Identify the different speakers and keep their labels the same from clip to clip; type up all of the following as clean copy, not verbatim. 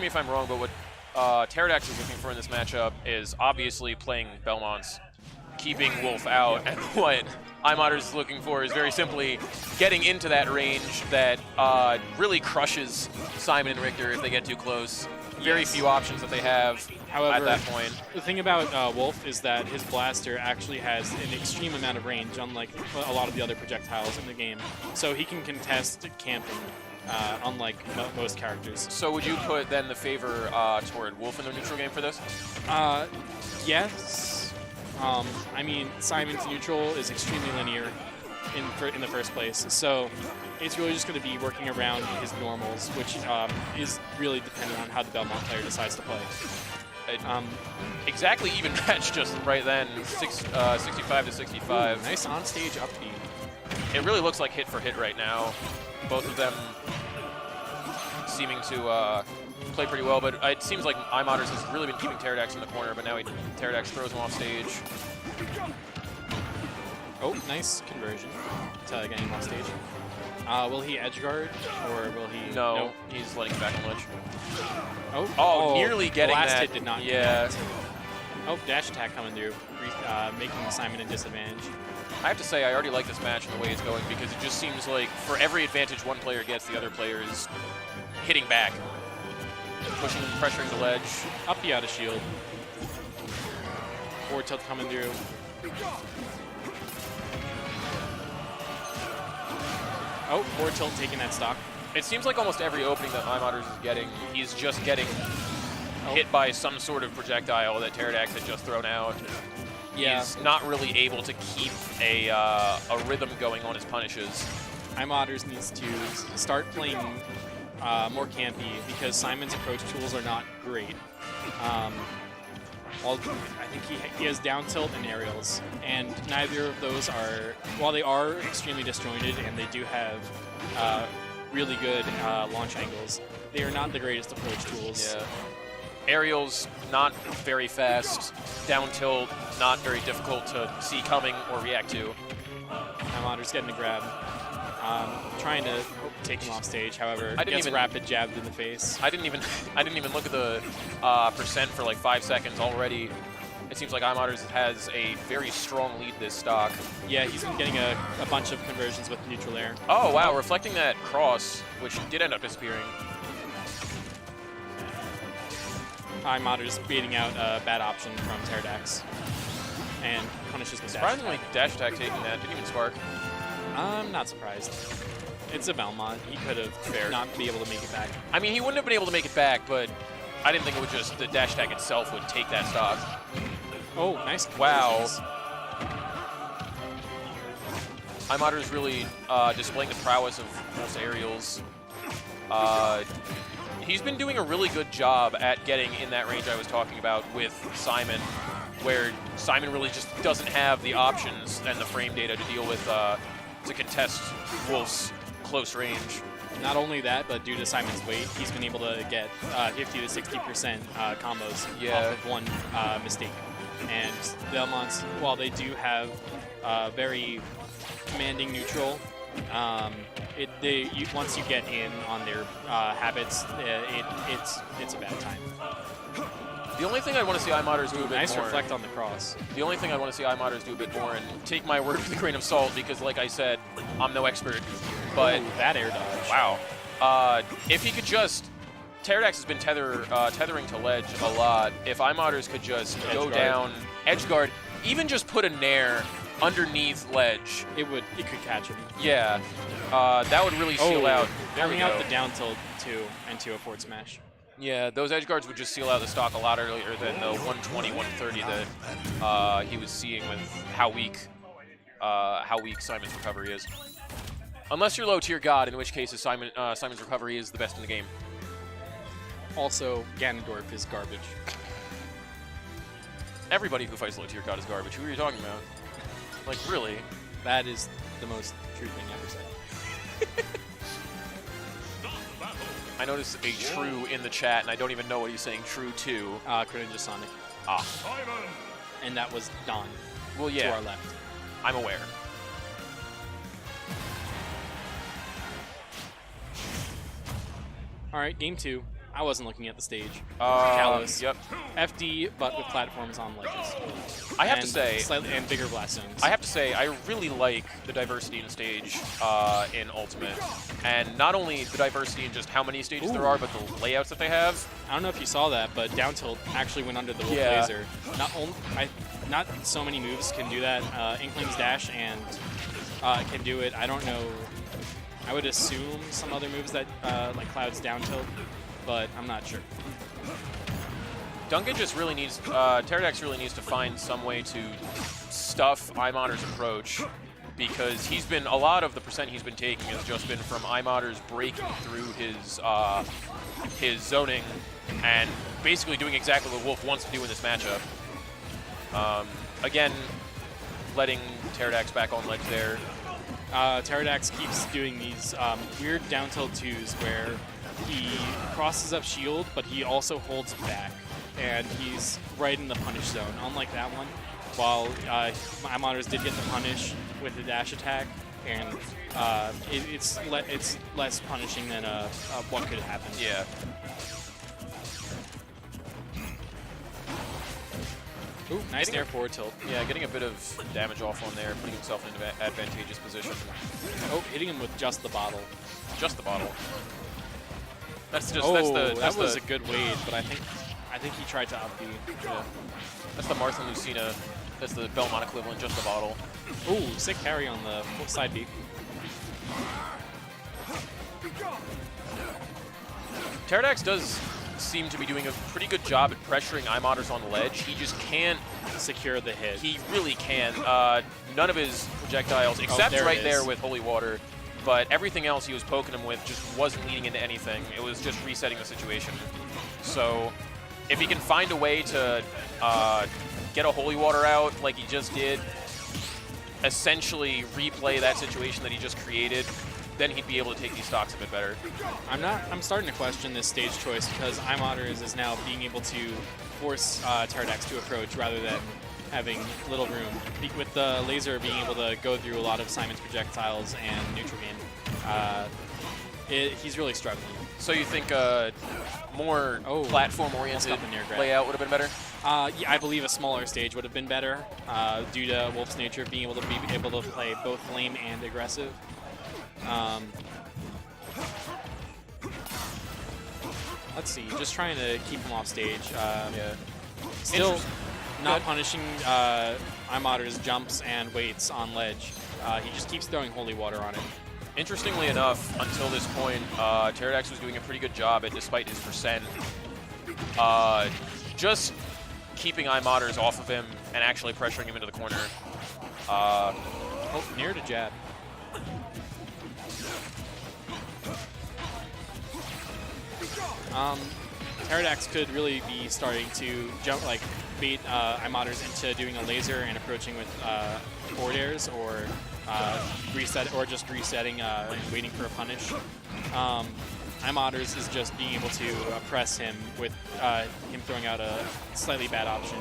Speaker 1: me if I'm wrong, but what Teridax is looking for in this matchup is obviously playing Belmonts, keeping Wolf out, and what iModerz is looking for is very simply getting into that range that really crushes Simon and Richter if they get too close. Very few options that they have at that point.
Speaker 2: The thing about Wolf is that his blaster actually has an extreme amount of range, unlike a lot of the other projectiles in the game. So he can contest camping, unlike most characters.
Speaker 1: So would you put then the favor toward Wolf in the neutral game for this?
Speaker 2: Yes. I mean, Simon's neutral is extremely linear in the first place, so it's really just going to be working around his normals, which is really dependent on how the Belmont player decides to play.
Speaker 1: Exactly even match just right then, 65 to 65.
Speaker 2: Ooh, nice on-stage up B.
Speaker 1: It really looks like hit for hit right now. Both of them seeming to play pretty well, but it seems like iModerz has really been keeping Teridax in the corner, but now Teridax throws him off stage.
Speaker 2: Oh, nice conversion to getting him off stage. Will he edge guard, or will he?
Speaker 1: No,
Speaker 2: nope.
Speaker 1: He's letting him back on ledge.
Speaker 2: Oh,
Speaker 1: nearly getting
Speaker 2: last
Speaker 1: that.
Speaker 2: hit did not connect. Oh, dash attack coming through, making Simon a disadvantage.
Speaker 1: I have to say, I already like this match and the way it's going because it just seems like for every advantage one player gets, the other player is hitting back. Pushing, pressuring the ledge.
Speaker 2: Up the out of shield. Forward tilt coming through. Oh, forward tilt taking that stock.
Speaker 1: It seems like almost every opening that iModerz is getting, he's just getting hit by some sort of projectile that Teridax had just thrown out.
Speaker 2: Yeah.
Speaker 1: He's not really able to keep a rhythm going on his punishes.
Speaker 2: iModerz needs to start playing more campy because Simon's approach tools are not great. I think he has down tilt and aerials, and neither of those are, while they are extremely disjointed and they do have really good launch angles, they are not the greatest approach tools.
Speaker 1: Yeah. Aerials, not very fast. Down tilt, not very difficult to see coming or react to.
Speaker 2: iModerz getting a grab. Trying to take him off stage, however, gets rapid jabbed in the face.
Speaker 1: I didn't even look at the percent for like 5 seconds already. It seems like iModerz has a very strong lead this stock.
Speaker 2: Yeah, he's been getting a bunch of conversions with neutral air.
Speaker 1: Oh wow, reflecting that cross, which did end up disappearing.
Speaker 2: iModerz beating out a bad option from Teridax and punishes the dash attack.
Speaker 1: Surprisingly, dash attack taking that didn't even spark.
Speaker 2: I'm not surprised. It's a Belmont. He could have not be able to make it back.
Speaker 1: I mean, he wouldn't have been able to make it back, but I didn't think it would just, the dash attack itself would take that stock.
Speaker 2: Oh, nice.
Speaker 1: Wow. iModerz really displaying the prowess of Wolf's aerials. He's been doing a really good job at getting in that range I was talking about with Simon, where Simon really just doesn't have the options and the frame data to deal with to contest Wolf's close range.
Speaker 2: Not only that, but due to Simon's weight, he's been able to get 50 to 60% combos off of one mistake. And Belmonts, while they do have very commanding neutral, once you get in on their habits, it's a bad time.
Speaker 1: The only thing I want to see iModerz do a bit more...
Speaker 2: Nice reflect on the cross.
Speaker 1: The only thing I want to see iModerz do a bit more, and take my word with a grain of salt, because like I said, I'm no expert, but...
Speaker 2: Ooh, that air dodge.
Speaker 1: Wow. If he could just... Teridax has been tethering to ledge a lot. If iModerz could just go down, edge guard, even just put a nair underneath ledge.
Speaker 2: It could catch him.
Speaker 1: Yeah. That would really seal out. There we go.
Speaker 2: Out the down tilt too, into a forward smash.
Speaker 1: Yeah, those edge guards would just seal out the stock a lot earlier than the 120, 130 that he was seeing with how weak Simon's recovery is. Unless you're low tier god, in which case Simon's recovery is the best in the game.
Speaker 2: Also, Ganondorf is garbage.
Speaker 1: Everybody who fights low tier god is garbage. Who are you talking about? Like, really?
Speaker 2: That is the most true thing ever said.
Speaker 1: I noticed a true in the chat, and I don't even know what he's saying true to.
Speaker 2: Greninja Sonic.
Speaker 1: Ah.
Speaker 2: And that was Don.
Speaker 1: Well, yeah.
Speaker 2: To our left.
Speaker 1: I'm aware.
Speaker 2: All right, game 2. I wasn't looking at the stage.
Speaker 1: Kalos. Yep.
Speaker 2: FD, but with platforms on ledges.
Speaker 1: I have to say,
Speaker 2: and bigger blast zones.
Speaker 1: I have to say, I really like the diversity in the stage in Ultimate, and not only the diversity in just how many stages there are, but the layouts that they have.
Speaker 2: I don't know if you saw that, but down tilt actually went under the Wolf laser. Not so many moves can do that. Inkling's dash and can do it. I don't know. I would assume some other moves that like Cloud's down tilt, but I'm not sure.
Speaker 1: Duncan just really needs, Teridax really needs to find some way to stuff iModerz approach, because he's been, a lot of the percent he's been taking has just been from iModerz breaking through his zoning and basically doing exactly what Wolf wants to do in this matchup. Again, letting Teridax back on ledge there.
Speaker 2: Teridax keeps doing these weird down tilt 2s where he crosses up shield, but he also holds back, and he's right in the punish zone. Unlike that one, while iModerz did get the punish with the dash attack, and it's less punishing than what could happen.
Speaker 1: Yeah.
Speaker 2: Ooh, nice air forward tilt.
Speaker 1: Yeah, getting a bit of damage off on there, putting himself in an advantageous position.
Speaker 2: Oh, hitting him with just the bottle.
Speaker 1: Just the bottle. That's just
Speaker 2: that was a good wade, but I think he tried to up B.
Speaker 1: Yeah. That's the Martha Lucina. That's the Belmont equivalent, just the bottle.
Speaker 2: Ooh, sick carry on the side B.
Speaker 1: Teridax does seem to be doing a pretty good job at pressuring iModerz on the ledge. He just can't
Speaker 2: secure the hit.
Speaker 1: He really can't. None of his projectiles, except right there with Holy Water, but everything else he was poking him with just wasn't leading into anything. It was just resetting the situation. So if he can find a way to get a Holy Water out like he just did, essentially replay that situation that he just created, then he'd be able to take these stocks a bit better.
Speaker 2: I'm starting to question this stage choice, because iModerz is now being able to force Teridax to approach rather than having little room. With the laser being able to go through a lot of Simon's projectiles and neutral game, he's really struggling.
Speaker 1: So you think more platform-oriented layout would have been better?
Speaker 2: Yeah, I believe a smaller stage would have been better due to Wolf's nature of being able to play both lane and aggressive. Let's see, just trying to keep him off stage. Still not punishing iModerz jumps and waits on ledge. He just keeps throwing Holy Water on it.
Speaker 1: Interestingly enough, until this point, Teridax was doing a pretty good job at, despite his percent, just keeping iModerz off of him and actually pressuring him into the corner.
Speaker 2: Near to jab. Teridax could really be starting to bait iModerz into doing a laser and approaching with forward airs, or just resetting and waiting for a punish. iModerz is just being able to press him with him throwing out a slightly bad option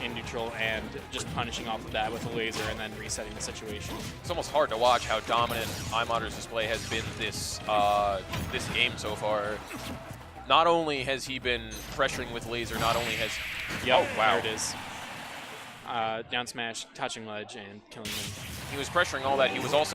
Speaker 2: in neutral and just punishing off of that with a laser and then resetting the situation.
Speaker 1: It's almost hard to watch how dominant iModerz display has been this this game so far. Not only has he been pressuring with laser, not only has...
Speaker 2: Yep, oh, wow. There it is. Down smash, touching ledge, and killing him.
Speaker 1: He was pressuring all that. He was also